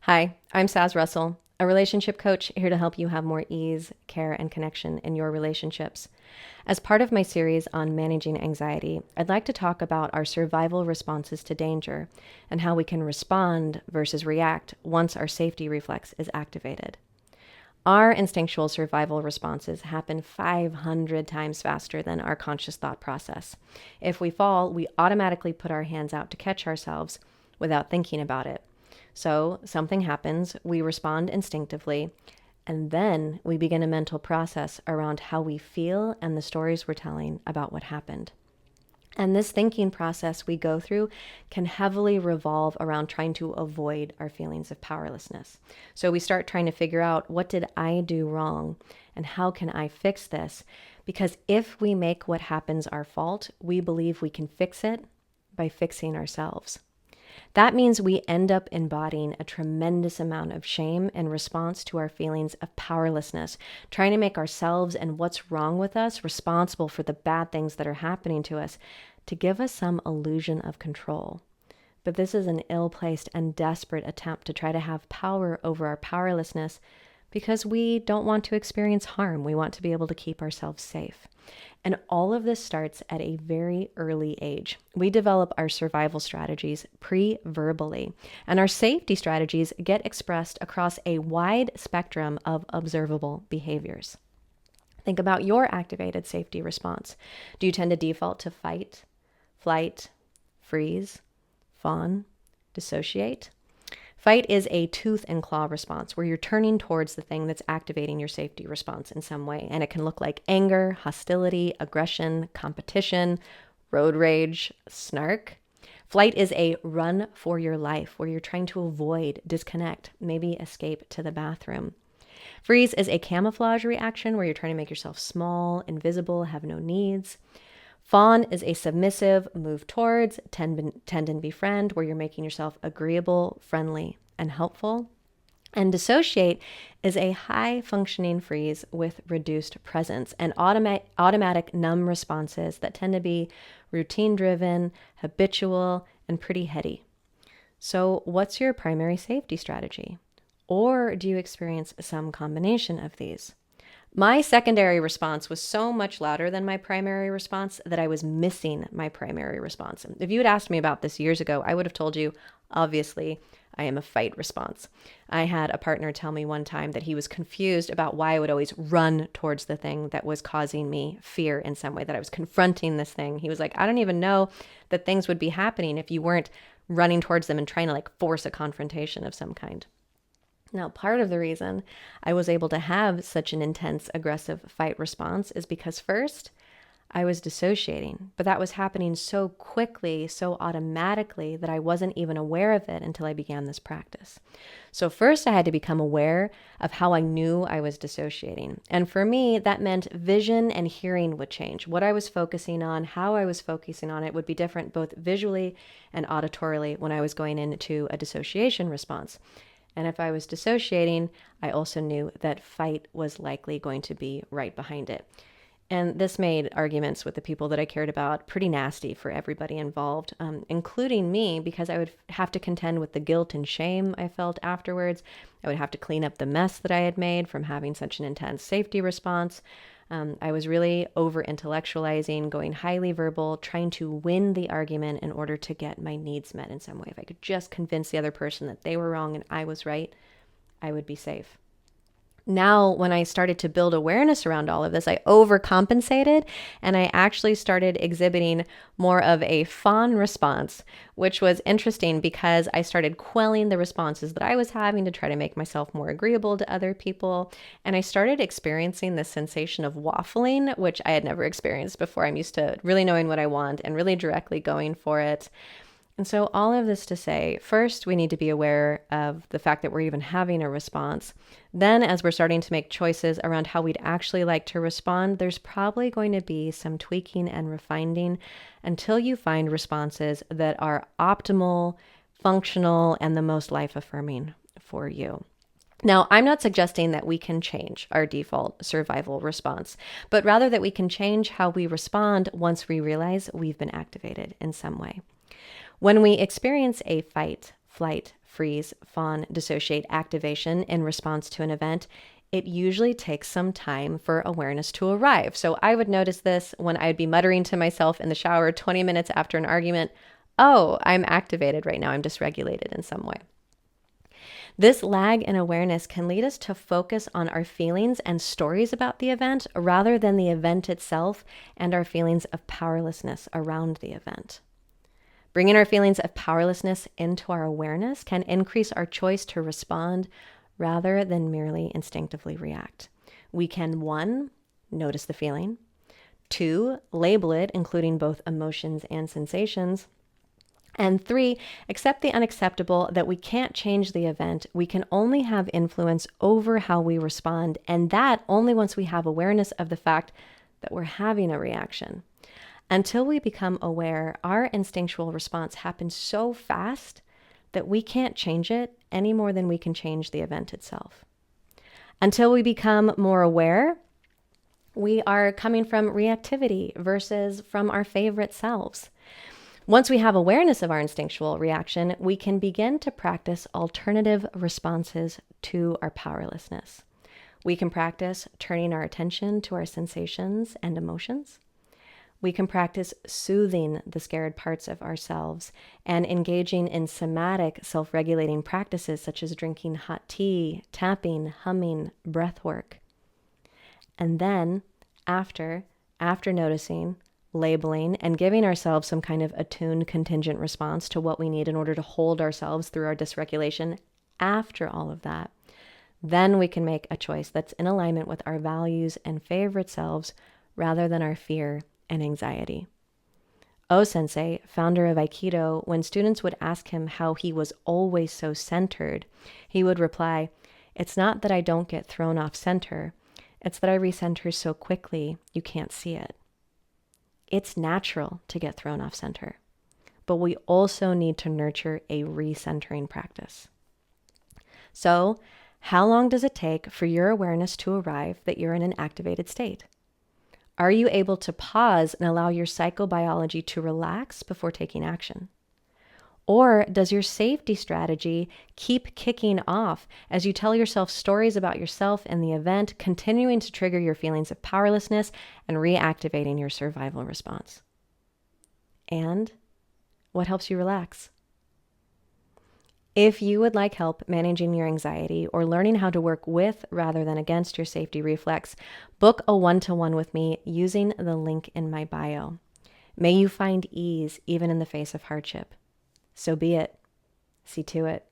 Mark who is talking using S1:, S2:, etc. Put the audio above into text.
S1: Hi, I'm Saz Russell, a relationship coach here to help you have more ease, care, and connection in your relationships. As part of my series on managing anxiety, I'd like to talk about our survival responses to danger and how we can respond versus react once our safety reflex is activated. Our instinctual survival responses happen 500 times faster than our conscious thought process. If we fall, we automatically put our hands out to catch ourselves without thinking about it. So something happens, we respond instinctively, and then we begin a mental process around how we feel and the stories we're telling about what happened. And this thinking process we go through can heavily revolve around trying to avoid our feelings of powerlessness. So we start trying to figure out, what did I do wrong and how can I fix this? Because if we make what happens our fault, we believe we can fix it by fixing ourselves. That means we end up embodying a tremendous amount of shame in response to our feelings of powerlessness, trying to make ourselves and what's wrong with us responsible for the bad things that are happening to us to give us some illusion of control. But this is an ill-placed and desperate attempt to try to have power over our powerlessness because we don't want to experience harm. We want to be able to keep ourselves safe. And all of this starts at a very early age. We develop our survival strategies pre-verbally, and our safety strategies get expressed across a wide spectrum of observable behaviors. Think about your activated safety response. Do you tend to default to fight, flight, freeze, fawn, dissociate? Fight is a tooth and claw response where you're turning towards the thing that's activating your safety response in some way. And it can look like anger, hostility, aggression, competition, road rage, snark. Flight is a run for your life where you're trying to avoid, disconnect, maybe escape to the bathroom. Freeze is a camouflage reaction where you're trying to make yourself small, invisible, have no needs. Fawn is a submissive, move towards, tend and befriend, where you're making yourself agreeable, friendly, and helpful. And dissociate is a high-functioning freeze with reduced presence and automatic numb responses that tend to be routine-driven, habitual, and pretty heady. So what's your primary safety strategy? Or do you experience some combination of these? My secondary response was so much louder than my primary response that I was missing my primary response. If you had asked me about this years ago, I would have told you, obviously, I am a fight response. I had a partner tell me one time that he was confused about why I would always run towards the thing that was causing me fear in some way, that I was confronting this thing. He was like, I don't even know that things would be happening if you weren't running towards them and trying to force a confrontation of some kind. Now, part of the reason I was able to have such an intense, aggressive fight response is because first, I was dissociating, but that was happening so quickly, so automatically that I wasn't even aware of it until I began this practice. So first I had to become aware of how I knew I was dissociating. And for me, that meant vision and hearing would change. What I was focusing on, how I was focusing on it would be different both visually and auditorily when I was going into a dissociation response. And if I was dissociating, I also knew that fight was likely going to be right behind it. And this made arguments with the people that I cared about pretty nasty for everybody involved, including me, because I would have to contend with the guilt and shame I felt afterwards. I would have to clean up the mess that I had made from having such an intense safety response. I was really over-intellectualizing, going highly verbal, trying to win the argument in order to get my needs met in some way. If I could just convince the other person that they were wrong and I was right, I would be safe. Now, when I started to build awareness around all of this, I overcompensated and I actually started exhibiting more of a fawn response, which was interesting because I started quelling the responses that I was having to try to make myself more agreeable to other people. And I started experiencing this sensation of waffling, which I had never experienced before. I'm used to really knowing what I want and really directly going for it. And so all of this to say, first, we need to be aware of the fact that we're even having a response. Then, as we're starting to make choices around how we'd actually like to respond, there's probably going to be some tweaking and refining until you find responses that are optimal, functional, and the most life-affirming for you. Now, I'm not suggesting that we can change our default survival response, but rather that we can change how we respond once we realize we've been activated in some way. When we experience a fight, flight, freeze, fawn, dissociate, activation in response to an event, it usually takes some time for awareness to arrive. So I would notice this when I'd be muttering to myself in the shower 20 minutes after an argument. Oh, I'm activated right now. I'm dysregulated in some way. This lag in awareness can lead us to focus on our feelings and stories about the event rather than the event itself and our feelings of powerlessness around the event. Bringing our feelings of powerlessness into our awareness can increase our choice to respond rather than merely instinctively react. We can, 1, notice the feeling, 2, label it, including both emotions and sensations, and 3, accept the unacceptable that we can't change the event. We can only have influence over how we respond, and that only once we have awareness of the fact that we're having a reaction. Until we become aware, our instinctual response happens so fast that we can't change it any more than we can change the event itself. Until we become more aware, we are coming from reactivity versus from our favorite selves. Once we have awareness of our instinctual reaction, we can begin to practice alternative responses to our powerlessness. We can practice turning our attention to our sensations and emotions. We can practice soothing the scared parts of ourselves and engaging in somatic self-regulating practices such as drinking hot tea, tapping, humming, breath work. And then after noticing, labeling, and giving ourselves some kind of attuned contingent response to what we need in order to hold ourselves through our dysregulation, after all of that, then we can make a choice that's in alignment with our values and favorite selves rather than our fear and anxiety. O-sensei, founder of Aikido, when students would ask him how he was always so centered, he would reply, "It's not that I don't get thrown off center. It's that I recenter so quickly you can't see it." It's natural to get thrown off center, but we also need to nurture a recentering practice. So, how long does it take for your awareness to arrive that you're in an activated state? Are you able to pause and allow your psychobiology to relax before taking action? Or does your safety strategy keep kicking off as you tell yourself stories about yourself and the event, continuing to trigger your feelings of powerlessness and reactivating your survival response? And what helps you relax? If you would like help managing your anxiety or learning how to work with rather than against your safety reflex, book a one-to-one with me using the link in my bio. May you find ease even in the face of hardship. So be it. See to it.